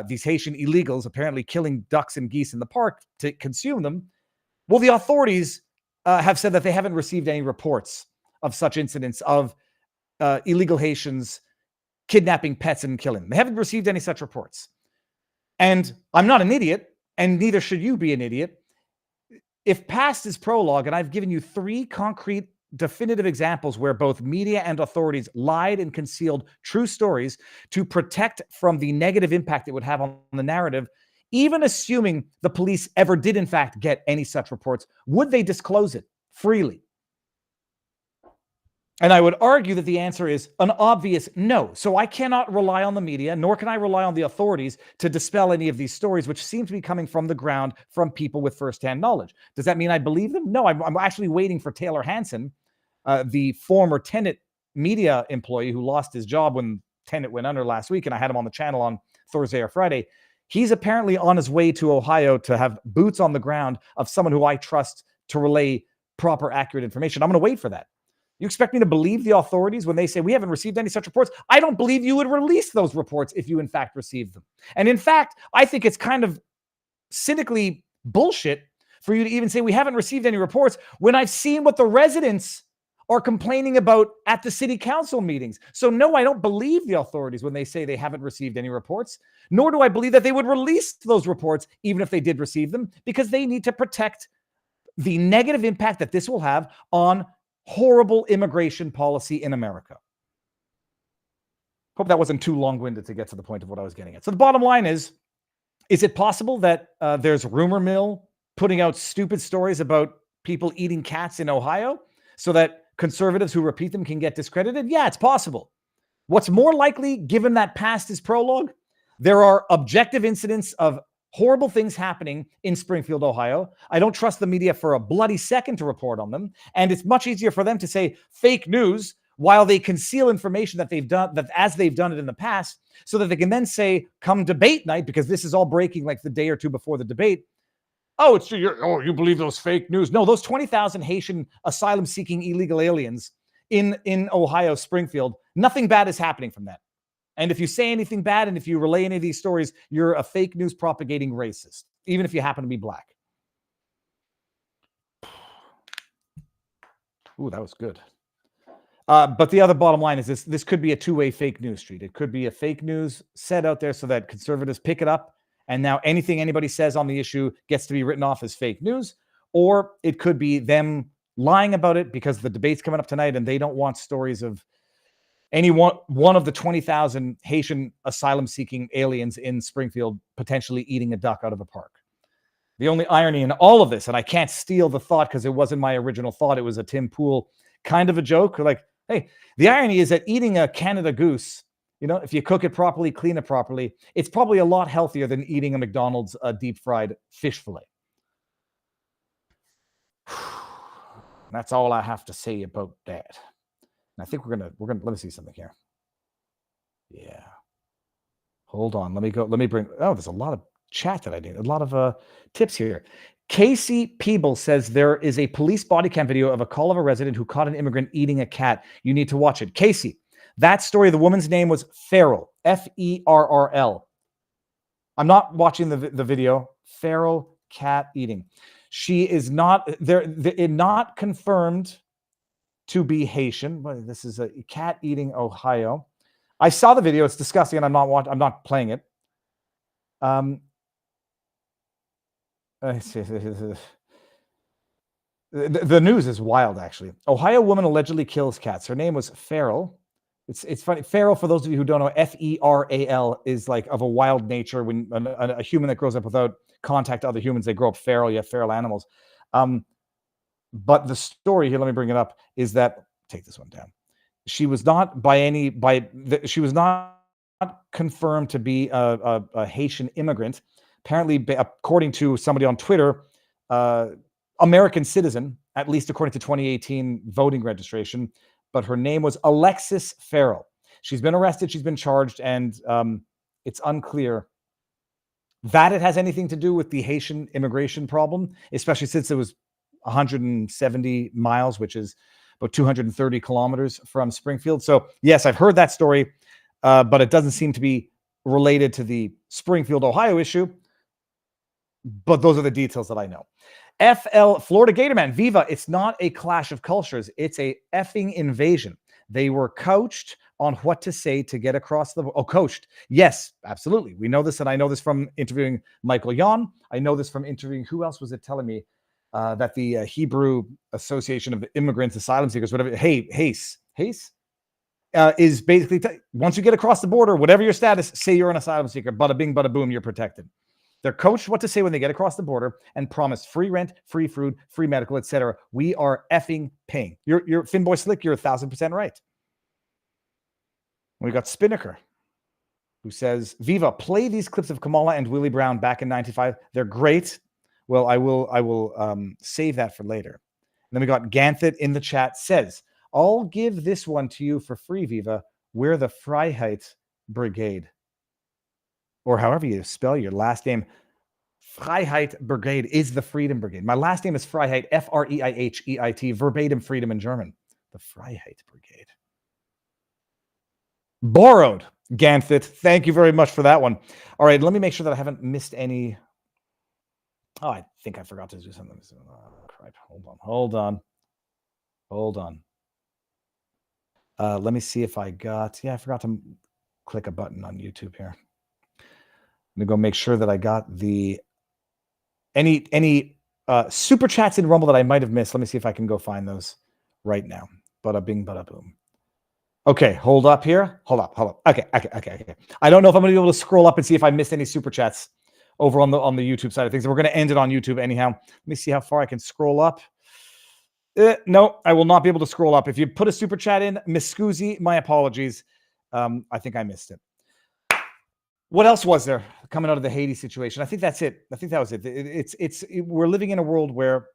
these Haitian illegals apparently killing ducks and geese in the park to consume them. Well, the authorities have said that they haven't received any reports of such incidents of illegal Haitians kidnapping pets and killing them. They haven't received any such reports. And I'm not an idiot, and neither should you be an idiot. If past is prologue, and I've given you three concrete, definitive examples where both media and authorities lied and concealed true stories to protect from the negative impact it would have on the narrative, even assuming the police ever did in fact get any such reports, would they disclose it freely? And I would argue that the answer is an obvious no. So I cannot rely on the media, nor can I rely on the authorities to dispel any of these stories, which seem to be coming from the ground from people with firsthand knowledge. Does that mean I believe them? No, I'm actually waiting for Taylor Hansen, the former Tenet media employee who lost his job when Tenet went under last week, and I had him on the channel on Thursday or Friday. He's apparently on his way to Ohio to have boots on the ground of someone who I trust to relay proper, accurate information. I'm going to wait for that. You expect me to believe the authorities when they say we haven't received any such reports? I don't believe you would release those reports if you in fact received them. And in fact, I think it's kind of cynically bullshit for you to even say we haven't received any reports when I've seen what the residents are complaining about at the city council meetings. So no, I don't believe the authorities when they say they haven't received any reports, nor do I believe that they would release those reports even if they did receive them, because they need to protect the negative impact that this will have on horrible immigration policy in America. Hope that wasn't too long-winded to get to the point of what I was getting at. So the bottom line is it possible that there's rumor mill putting out stupid stories about people eating cats in Ohio so that conservatives who repeat them can get discredited? Yeah, it's possible. What's more likely, given that past is prologue, there are objective incidents of horrible things happening in Springfield, Ohio. I don't trust the media for a bloody second to report on them. And it's much easier for them to say fake news while they conceal information that they've done, that as they've done it in the past, so that they can then say, come debate night, because this is all breaking like the day or two before the debate. Oh, it's you believe those fake news. No, those 20,000 Haitian asylum-seeking illegal aliens in Ohio, Springfield, nothing bad is happening from that. And if you say anything bad and if you relay any of these stories, you're a fake news propagating racist, even if you happen to be black. Ooh, that was good. But the other bottom line is this could be a two-way fake news street. It could be a fake news set out there so that conservatives pick it up, and now anything anybody says on the issue gets to be written off as fake news. Or it could be them lying about it because the debate's coming up tonight and they don't want stories of any one of the 20,000 Haitian asylum-seeking aliens in Springfield potentially eating a duck out of a park. The only irony in all of this, and I can't steal the thought because it wasn't my original thought, it was a Tim Pool kind of a joke. Like, hey, the irony is that eating a Canada goose, if you cook it properly, clean it properly, it's probably a lot healthier than eating a McDonald's deep-fried fish fillet. That's all I have to say about that. And I think we're gonna let me see something here. Yeah. Hold on. Let me bring. Oh, there's a lot of chat that I need. A lot of tips here. Casey Peeble says there is a police body cam video of a call of a resident who caught an immigrant eating a cat. You need to watch it. Casey, that story, the woman's name was Ferrell. Ferrl. I'm not watching the video. Ferrell cat eating. She is not there. Not confirmed to be Haitian. But this is a cat eating Ohio. I saw the video. It's disgusting, and I'm not playing it. The news is wild, actually. Ohio woman allegedly kills cats. Her name was Feral. It's funny. Feral, for those of you who don't know, Feral is like of a wild nature. When a human that grows up without contact to other humans, they grow up feral. You have feral animals. But the story here, let me bring it up, is that take this one down. She was not she was not confirmed to be a Haitian immigrant. Apparently, according to somebody on Twitter, American citizen, at least according to 2018 voting registration. But her name was Alexis Farrell. She's been arrested. She's been charged, and it's unclear that it has anything to do with the Haitian immigration problem, especially since it was 170 miles, which is about 230 kilometers from Springfield. So yes, I've heard that story, but it doesn't seem to be related to the Springfield, Ohio issue. But those are the details that I know. FL Florida Gator Man, Viva, it's not a clash of cultures. It's a effing invasion. They were coached on what to say to get across the... Oh, coached. Yes, absolutely. We know this, and I know this from interviewing Michael Yon. I know this from interviewing... Who else was it telling me? That the Hebrew Association of Immigrants, Asylum Seekers, whatever... Hace is basically... once you get across the border, whatever your status, say you're an asylum seeker. Bada bing, bada boom, you're protected. They're coached what to say when they get across the border and promise free rent, free food, free medical, etc. We are effing paying. You're Finboy Slick. You're 1,000% right. We got Spinnaker, who says, Viva, play these clips of Kamala and Willie Brown back in 95. They're great. Well, I will save that for later. And then we got Ganthit in the chat says, I'll give this one to you for free, Viva. We're the Freiheit Brigade. Or however you spell your last name. Freiheit Brigade is the Freedom Brigade. My last name is Freiheit, Freiheit, verbatim freedom in German. The Freiheit Brigade. Borrowed, Ganthit. Thank you very much for that one. All right, let me make sure that I haven't missed any. Oh, I think I forgot to do something. Oh, crap. Hold on. Let me see if I got... Yeah, I forgot to click a button on YouTube here. I'm going to go make sure that I got the... Any super chats in Rumble that I might have missed. Let me see if I can go find those right now. Bada bing, bada boom. Okay, hold up here. Hold up. Okay. I don't know if I'm going to be able to scroll up and see if I missed any super chats over on the YouTube side of things. We're going to end it on YouTube anyhow. Let me see how far I can scroll up. No, I will not be able to scroll up. If you put a super chat in, Miss Scusi, my apologies. I think I missed it. What else was there coming out of the Haiti situation? I think that's it. I think that was it. We're living in a world where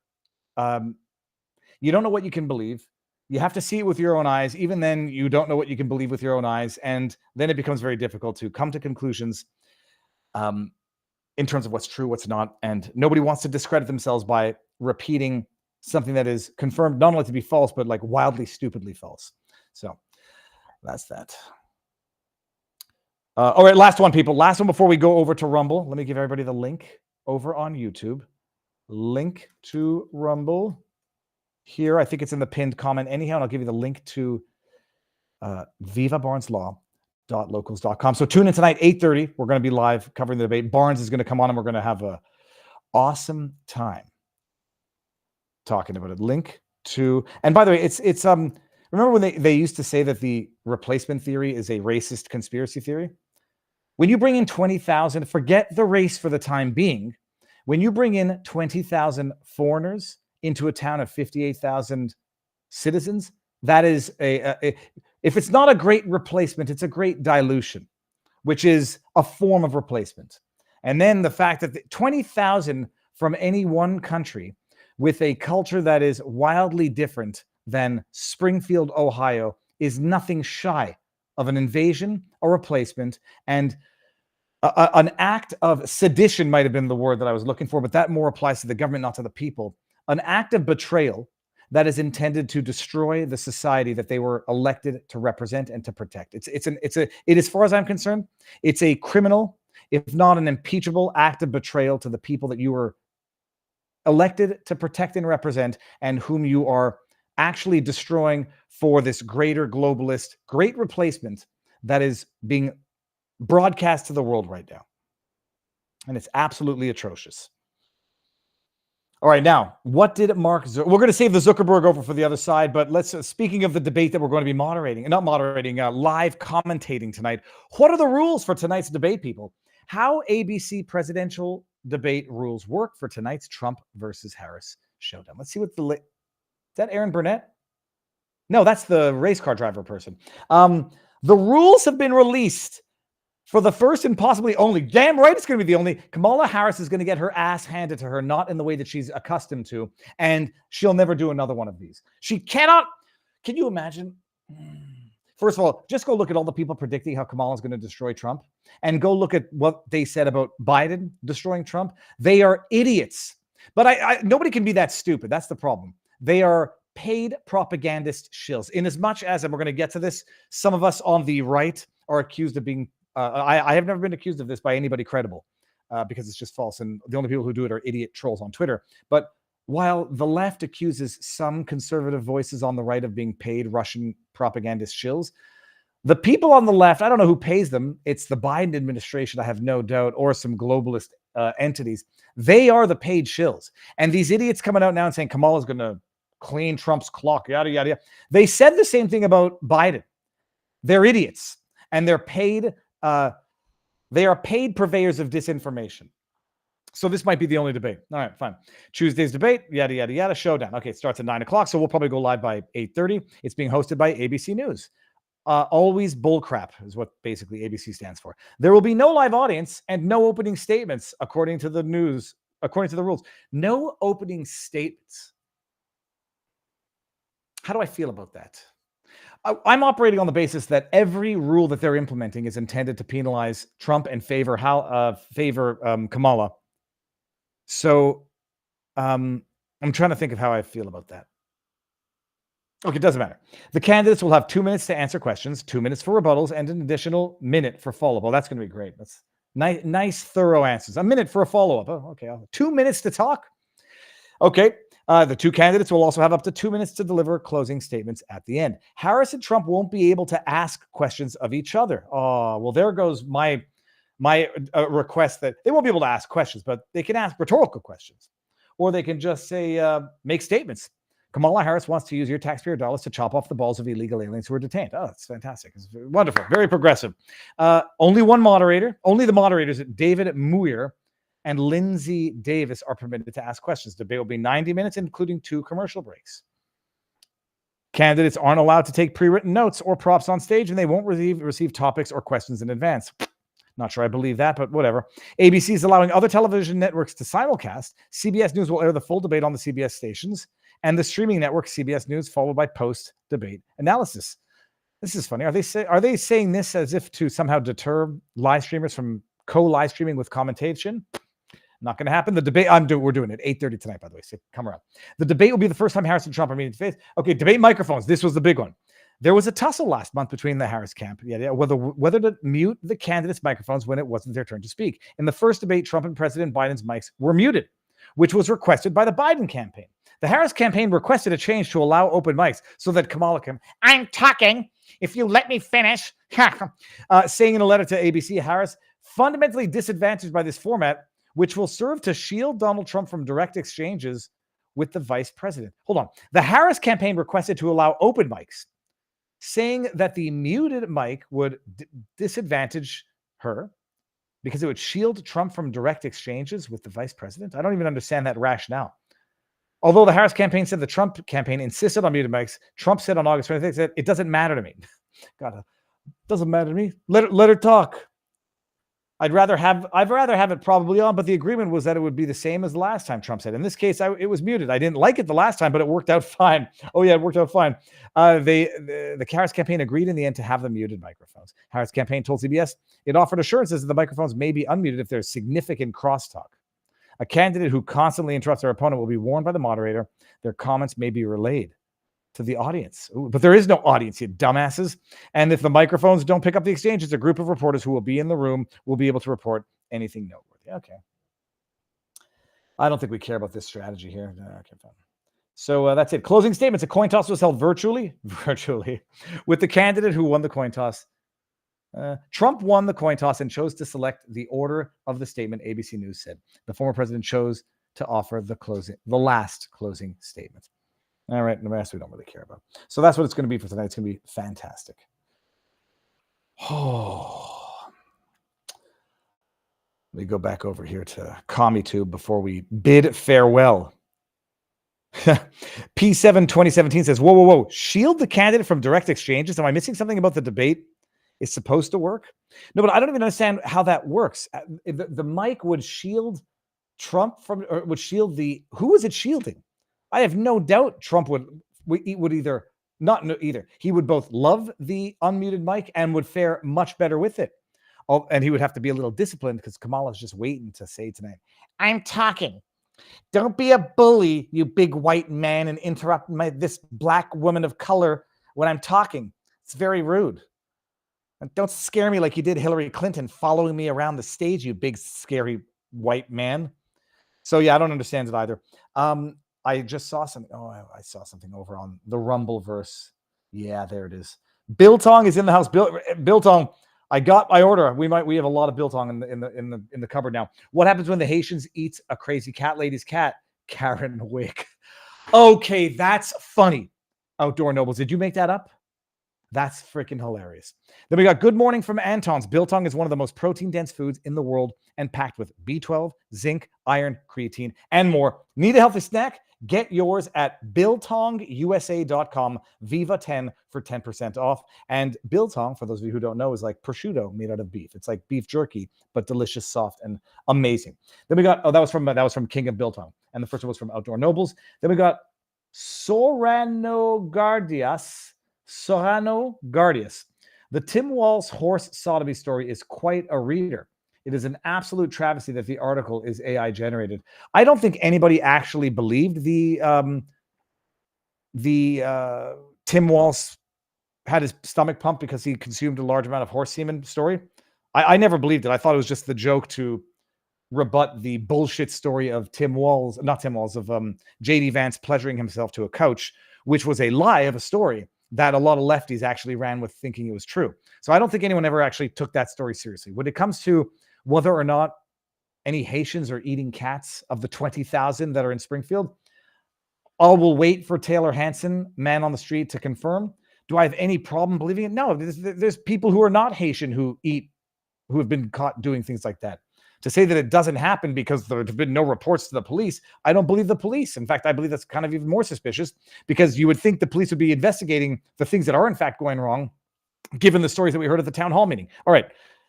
you don't know what you can believe. You have to see it with your own eyes. Even then, you don't know what you can believe with your own eyes. And then it becomes very difficult to come to conclusions in terms of what's true, what's not. And nobody wants to discredit themselves by repeating something that is confirmed not only to be false, but like wildly, stupidly false. So that's that. All right, last one, people. Last one before we go over to Rumble. Let me give everybody the link over on YouTube. Link to Rumble here. I think it's in the pinned comment anyhow, and I'll give you the link to vivabarneslaw.locals.com. So tune in tonight, 8:30. We're going to be live covering the debate. Barnes is going to come on, and we're going to have an awesome time talking about it. Link to... And by the way, it's remember when they used to say that the replacement theory is a racist conspiracy theory? When you bring in 20,000, forget the race for the time being. When you bring in 20,000 foreigners into a town of 58,000 citizens, that is if it's not a great replacement, it's a great dilution, which is a form of replacement. And then the fact that 20,000 from any one country with a culture that is wildly different than Springfield, Ohio, is nothing shy of an invasion, a replacement, and an act of sedition might have been the word that I was looking for, but that more applies to the government, not to the people. An act of betrayal that is intended to destroy the society that they were elected to represent and to protect. It, as far as I'm concerned, it's a criminal, if not an impeachable act of betrayal to the people that you were elected to protect and represent, and whom you are actually destroying for this greater globalist, great replacement that is being broadcast to the world right now. And it's absolutely atrocious. All right, now, what did Mark Zuckerberg... We're going to save the Zuckerberg over for the other side, but speaking of the debate that we're going to be live commentating tonight, what are the rules for tonight's debate, people? How ABC presidential debate rules work for tonight's Trump versus Harris showdown. Let's see what is that Aaron Bernett? No, that's the race car driver person. The rules have been released for the first and possibly only, damn right it's going to be the only, Kamala Harris is going to get her ass handed to her, not in the way that she's accustomed to, and she'll never do another one of these. She cannot, can you imagine? First of all, just go look at all the people predicting how Kamala's going to destroy Trump, and go look at what they said about Biden destroying Trump. They are idiots. But nobody can be that stupid. That's the problem. They are paid propagandist shills. In as much as, and we're going to get to this, some of us on the right are accused of being I have never been accused of this by anybody credible because it's just false. And the only people who do it are idiot trolls on Twitter. But while the left accuses some conservative voices on the right of being paid Russian propagandist shills, the people on the left, I don't know who pays them. It's the Biden administration, I have no doubt, or some globalist entities. They are the paid shills. And these idiots coming out now and saying Kamala's going to clean Trump's clock, yada, yada, yada. They said the same thing about Biden. They're idiots. And they're paid... they are paid purveyors of disinformation. So this might be the only debate. All right, fine. Tuesday's debate, yada, yada, yada, showdown. Okay, it starts at 9 o'clock, so we'll probably go live by 8:30. It's being hosted by ABC News. Always bullcrap is what basically ABC stands for. There will be no live audience and no opening statements, according to the news, according to the rules. No opening statements. How do I feel about that? I'm operating on the basis that every rule that they're implementing is intended to penalize Trump and favor Kamala. So I'm trying to think of how I feel about that. Okay, it doesn't matter. The candidates will have 2 minutes to answer questions, 2 minutes for rebuttals, and an additional minute for follow-up. Well, that's going to be great. That's nice, thorough answers. A minute for a follow-up. Oh, okay. 2 minutes to talk. Okay. The two candidates will also have up to 2 minutes to deliver closing statements at the end. Harris and Trump won't be able to ask questions of each other. Oh, well, there goes my request that they won't be able to ask questions, but they can ask rhetorical questions. Or they can just say, make statements. Kamala Harris wants to use your taxpayer dollars to chop off the balls of illegal aliens who are detained. Oh, that's fantastic. It's wonderful. Very progressive. Only one moderator. Only the moderators, David Muir and Lindsay Davis, are permitted to ask questions. The debate will be 90 minutes, including 2 commercial breaks. Candidates aren't allowed to take pre-written notes or props on stage, and they won't receive topics or questions in advance. Not sure I believe that, but whatever. ABC is allowing other television networks to simulcast. CBS News will air the full debate on the CBS stations, and the streaming network CBS News, followed by post-debate analysis. This is funny. Are they saying this as if to somehow deter live streamers from co-live streaming with commentation? Not going to happen. The debate, we're doing it 8:30 tonight, by the way, so come around. The debate will be the first time Harris and Trump are meeting face. Okay, debate microphones. This was the big one. There was a tussle last month between the Harris camp, whether to mute the candidates' microphones when it wasn't their turn to speak. In the first debate, Trump and President Biden's mics were muted, which was requested by the Biden campaign. The Harris campaign requested a change to allow open mics so that Kamala can, I'm talking, if you let me finish, saying in a letter to ABC, Harris, fundamentally disadvantaged by this format, which will serve to shield Donald Trump from direct exchanges with the vice president. Hold on. The Harris campaign requested to allow open mics, saying that the muted mic would disadvantage her because it would shield Trump from direct exchanges with the vice president. I don't even understand that rationale. Although the Harris campaign said the Trump campaign insisted on muted mics, Trump said on August 26th that it doesn't matter to me. God, it doesn't matter to me. Let her talk. I'd rather have it probably on, but the agreement was that it would be the same as the last time, Trump said. In this case, it was muted. I didn't like it the last time, but it worked out fine. Oh yeah, it worked out fine. The Harris campaign agreed in the end to have the muted microphones. Harris campaign told CBS it offered assurances that the microphones may be unmuted if there's significant crosstalk. A candidate who constantly interrupts their opponent will be warned by the moderator. Their comments may be relayed to the audience. Ooh, but there is no audience, you dumbasses. And if the microphones don't pick up the exchanges, a group of reporters who will be in the room will be able to report anything noteworthy. Okay. I don't think we care about this strategy here. Okay, fine. So that's it. Closing statements. A coin toss was held virtually, with the candidate who won the coin toss. Trump won the coin toss and chose to select the order of the statement, ABC News said. The former president chose to offer the last closing statement. All right, the rest we don't really care about. So that's what it's going to be for tonight. It's going to be fantastic. Oh. Let me go back over here to CommieTube before we bid farewell. P7 2017 says, whoa. Shield the candidate from direct exchanges. Am I missing something about the debate? Is supposed to work? No, but I don't even understand how that works. The mic would shield Trump from, or would shield who is it shielding? I have no doubt Trump would either, he would both love the unmuted mic and would fare much better with it. Oh, and he would have to be a little disciplined because Kamala's just waiting to say tonight, I'm talking. Don't be a bully, you big white man, and interrupt this black woman of color when I'm talking. It's very rude. And don't scare me like you did Hillary Clinton following me around the stage, you big scary white man. So yeah, I don't understand it either. I just saw something. Oh, I saw something over on the Rumble verse. Yeah, there it is. Biltong is in the house. Biltong, I got my order. We have a lot of biltong in the cupboard now. What happens when the Haitians eat a crazy cat lady's cat? Karen Wick. Okay, that's funny. Outdoor Nobles, did you make that up? That's freaking hilarious. Then we got good morning from Anton's. Biltong is one of the most protein-dense foods in the world and packed with B12, zinc, iron, creatine, and more. Need a healthy snack? Get yours at biltongusa.com, Viva10 for 10% off. And biltong, for those of you who don't know, is like prosciutto made out of beef. It's like beef jerky, but delicious, soft, and amazing. Then we got, that was from King of Biltong. And the first one was from Outdoor Nobles. Then we got Sorano Guardias. The Tim Walz horse sodomy story is quite a reader. It is an absolute travesty that the article is AI generated. I don't think anybody actually believed the Tim Walz had his stomach pumped because he consumed a large amount of horse semen story. I never believed it. I thought it was just the joke to rebut the bullshit story of J.D. Vance pleasuring himself to a couch, which was a lie of a story that a lot of lefties actually ran with thinking it was true. So I don't think anyone ever actually took that story seriously. When it comes to whether or not any Haitians are eating cats of the 20,000 that are in Springfield, I will wait for Taylor Hansen, man on the street, to confirm. Do I have any problem believing it? No, there's people who are not Haitian who have been caught doing things like that. To say that it doesn't happen because there have been no reports to the police, I don't believe the police. In fact, I believe that's kind of even more suspicious because you would think the police would be investigating the things that are in fact going wrong, given the stories that we heard at the town hall meeting. All right,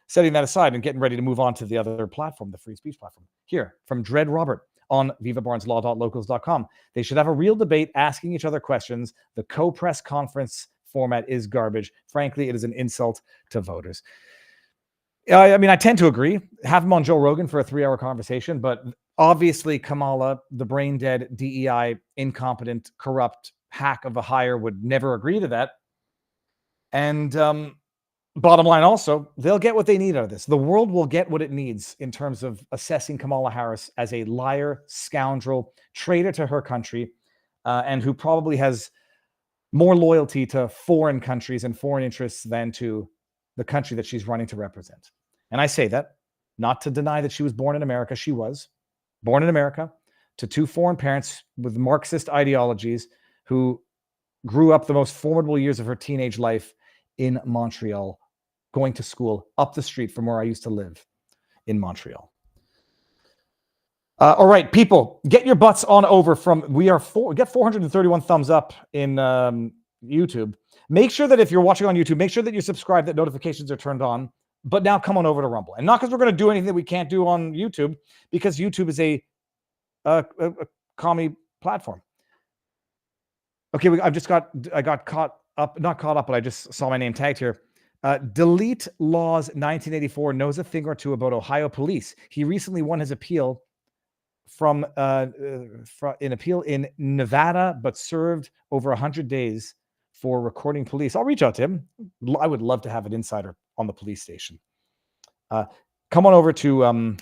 setting that aside and getting ready to move on to the other platform, the free speech platform. Here, from Dread Robert on vivabarneslaw.locals.com. They should have a real debate asking each other questions. The co-press conference format is garbage. Frankly, it is an insult to voters. I mean, I tend to agree. Have him on Joe Rogan for a 3-hour conversation, but obviously Kamala, the brain-dead, DEI, incompetent, corrupt hack of a hire would never agree to that. And bottom line also, they'll get what they need out of this. The world will get what it needs in terms of assessing Kamala Harris as a liar, scoundrel, traitor to her country, and who probably has more loyalty to foreign countries and foreign interests than to the country that she's running to represent. And I say that not to deny that she was born in America. She was born in America to 2 foreign parents with Marxist ideologies who grew up the most formidable years of her teenage life in Montreal, going to school up the street from where I used to live in Montreal. All right, people, get your butts on over from, get 431 thumbs up in YouTube. Make sure that if you're watching on YouTube, make sure that you subscribe, that notifications are turned on. But now come on over to Rumble. And not because we're going to do anything that we can't do on YouTube, because YouTube is a commie platform. Okay, I got caught up, not caught up, but I just saw my name tagged here. Delete Laws 1984 knows a thing or two about Ohio police. He recently won his appeal from an appeal in Nevada, but served over 100 days for recording police. I'll reach out to him. I would love to have an insider on the police station. Come on over to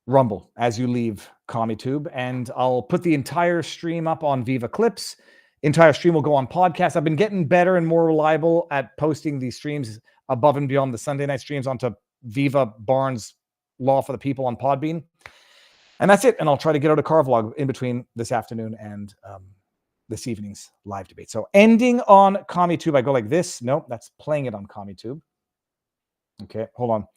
Rumble as you leave CommieTube, and I'll put the entire stream up on Viva Clips. Entire stream will go on podcast. I've been getting better and more reliable at posting these streams above and beyond the Sunday night streams onto Viva Barnes Law for the People on Podbean. And that's it. And I'll try to get out a car vlog in between this afternoon and this evening's live debate. So ending on CommieTube, I go like this. Nope, that's playing it on CommieTube. Okay, hold on.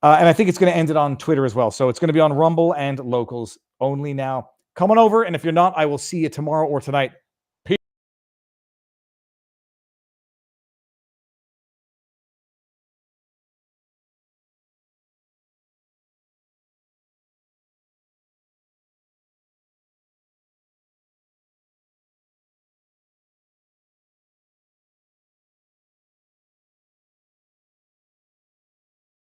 And I think it's going to end it on Twitter as well. So it's going to be on Rumble and Locals only now. Come on over. And if you're not, I will see you tomorrow or tonight